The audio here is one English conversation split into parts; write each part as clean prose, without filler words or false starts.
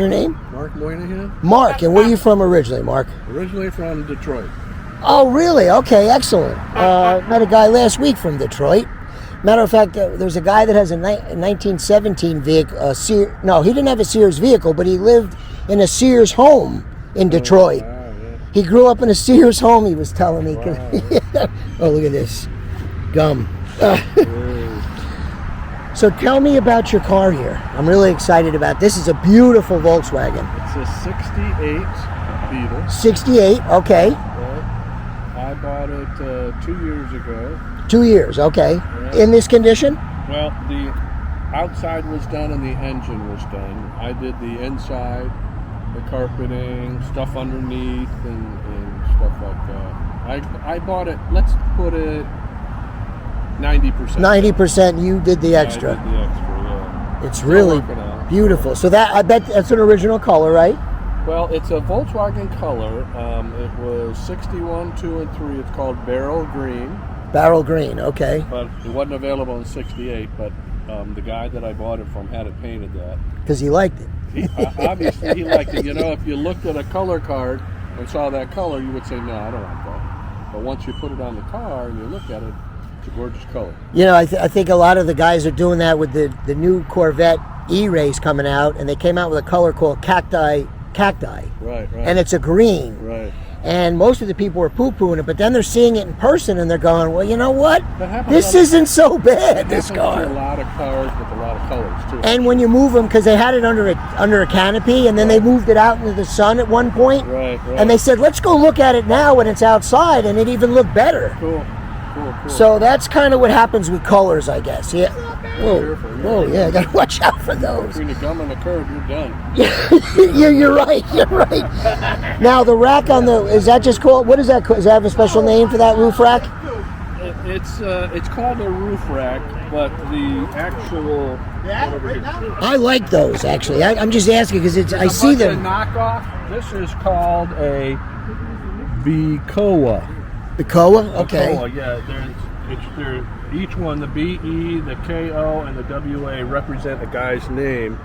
Your name? Mark Moynihan. Mark, and where are you from originally, Mark? Originally from Detroit. Oh, really? Okay, excellent. Met a guy last week from Detroit. Matter of fact, there's a guy that has a 1917 vehicle. No, he didn't have a Sears vehicle, but he lived in a Sears home in Detroit. Oh, wow, yeah. He grew up in a Sears home, he was telling me. Wow. Oh, look at this. Gum. So tell me about your car here. I'm really excited about this. Is a beautiful Volkswagen. It's a 68 Beetle. 68, okay. I bought it 2 years ago. 2 years, okay. Yeah. In this condition? Well, the outside was done and the engine was done. I did the inside, the carpeting, stuff underneath, and stuff like that. I bought it, let's put it 90%. 90% you did the extra. I did the extra, yeah. It's really beautiful. So that, I bet that's an original color, right? Well, it's a Volkswagen color. It was 61, 2, and 3. It's called Barrel Green. Barrel green, okay. But it wasn't available in 68, but the guy that I bought it from had it painted that. Because he liked it. Obviously, he liked it. You know, if you looked at a color card and saw that color, you would say, no, I don't want that. But once you put it on the car and you look at it, it's a gorgeous color. You know, I think a lot of the guys are doing that with the new Corvette E-Race coming out, and they came out with a color called Cacti. Right. And it's a green. Right. And most of the people were poo-pooing it, but then they're seeing it in person and they're going, well, you know what? This isn't so bad, this car. A lot of cars with a lot of colors, too. And when you move them, because they had it under a canopy, and then they moved it out into the sun at one point. Right. And they said, let's go look at it now when it's outside, and it even looked better. Cool. So that's kind of what happens with colors, I guess. Yeah. Whoa, yeah, I gotta watch out for those. Between the gum and the curb, you're done. You're right. Now the rack on is that just called, what is that? Does that have a special name for that roof rack? It's called a roof rack, but the actual. I like those actually. I'm just asking because I see them. Knockoff. This is called a Beetle. The Koa? Okay. Koa, yeah. They're each one, the BE, the KO, and the WA represent a guy's name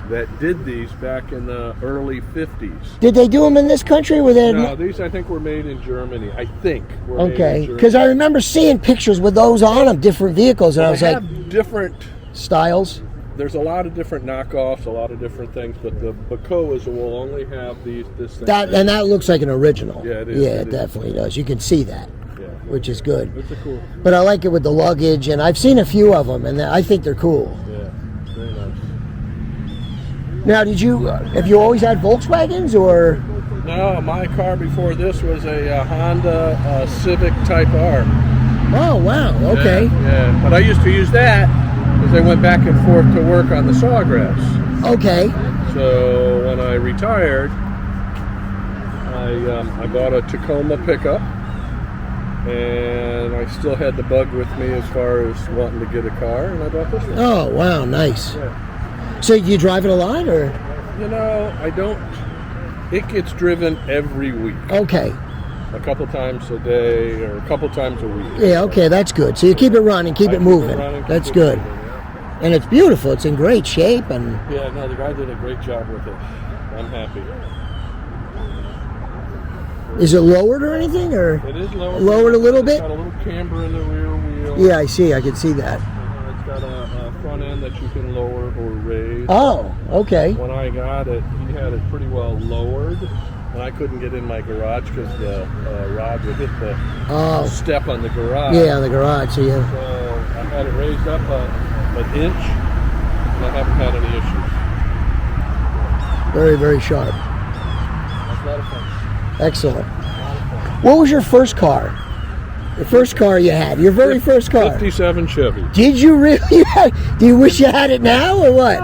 that did these back in the early 50s. Did they do them in this country? No, these I think were made in Germany. I think. Okay, because I remember seeing pictures with those on them, different vehicles, and I was like, different styles. There's a lot of different knockoffs, a lot of different things, but the Bacoas will only have this thing. And that looks like an original. Yeah, it is. Yeah, it definitely does. You can see that, which is good. It's a cool. But I like it with the luggage, and I've seen a few of them, and I think they're cool. Yeah, very nice. Now, have you always had Volkswagens, or? No, my car before this was a Honda Civic Type R. Oh, wow, okay. Yeah, but I used to use that because I went back and forth to work on the Sawgrass. Okay. So when I retired, I bought a Tacoma pickup, and I still had the bug with me as far as wanting to get a car, and I bought this one. Oh, wow, nice. Yeah. So you drive it a lot, or? You know, I don't. It gets driven every week. Okay. A couple times a day or a couple times a week. Yeah, okay, that's good. So you keep it running, keep it moving. That's good. And it's beautiful. It's in great shape. And yeah, no, the guy did a great job with it. I'm happy. Is it lowered or anything, or? It is lowered. Lowered a little bit? It's got a little camber in the rear wheel. Yeah, I see. I can see that. It's got a front end that you can lower or raise. Oh, okay. When I got it, he had it pretty well lowered, and I couldn't get in my garage because the rod would hit the step on the garage. Yeah, on the garage. So yeah. So I had it raised up an inch, and I haven't had any issues. Very, very sharp. That's a lot of fun. Excellent. What was your first car? The first car you had? Your very first car? 57 Chevy. Did you really? Do you wish you had it now, or what?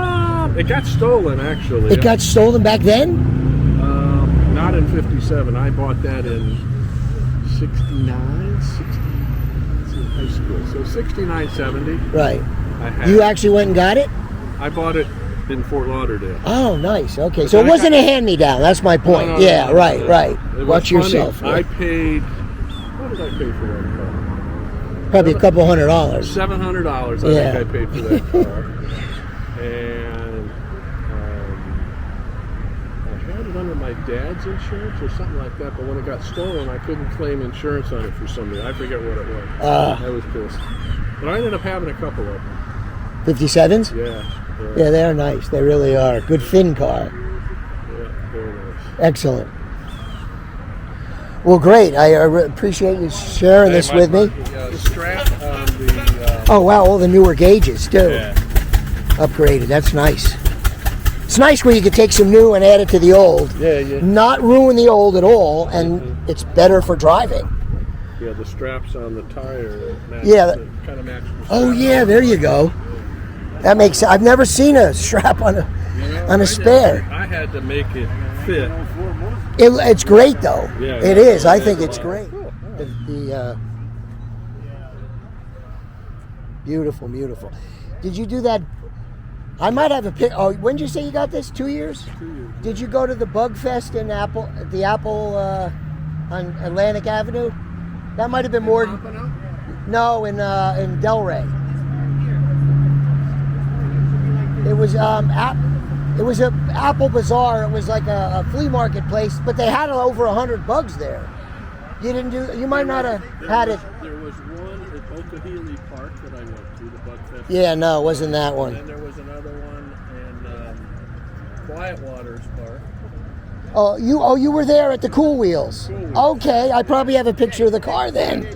It got stolen, actually. It got stolen back then? Not in 57. I bought that in 69, high school. So 69, 70. Right. You actually went and got it? I bought it in Fort Lauderdale. Oh, nice. Okay, so it wasn't a hand-me-down. That's my point. No, right. Watch yourself. I paid. What did I pay for that car? Probably a couple $100. $700. I think I paid for that car. And it under my dad's insurance or something like that, but when it got stolen, I couldn't claim insurance on it for some reason. I forget what it was. I was pissed. But I ended up having a couple of them. 57s? Yeah. Yeah, they're nice. They really are. Good thin car. Yeah, very nice. Excellent. Well, great. I appreciate you sharing this with me. The strap on the... Oh, wow. All the newer gauges, too. Yeah. Upgraded. That's nice. It's nice where you can take some new and add it to the old. Yeah, yeah. Not ruin the old at all, and it's better for driving. Yeah, the straps on the tire match, Yeah. kind of match the Oh, strap. yeah. There you go. That makes sense. I've never seen a strap on a spare. I had to make it fit. It's great, though. Yeah, It yeah. is. I think it's great. Beautiful, beautiful. Did you do that? I might have a pic. Oh, when did you say you got this? 2 years? 2 years. Did you go to the Bug Fest in Apple on Atlantic Avenue? That might have been more. No, in Delray. It was it was a Apple Bazaar. It was like a flea market place, but they had over 100 bugs there. You didn't do. You might not have had it. There was one at Okahili Park that I went to, the Bug Fest. Yeah, no, it wasn't that And one. then there was another one in Quiet Waters Park. Oh, you were there at the Cool Wheels. Cool Wheels. Okay, I probably have a picture of the car then.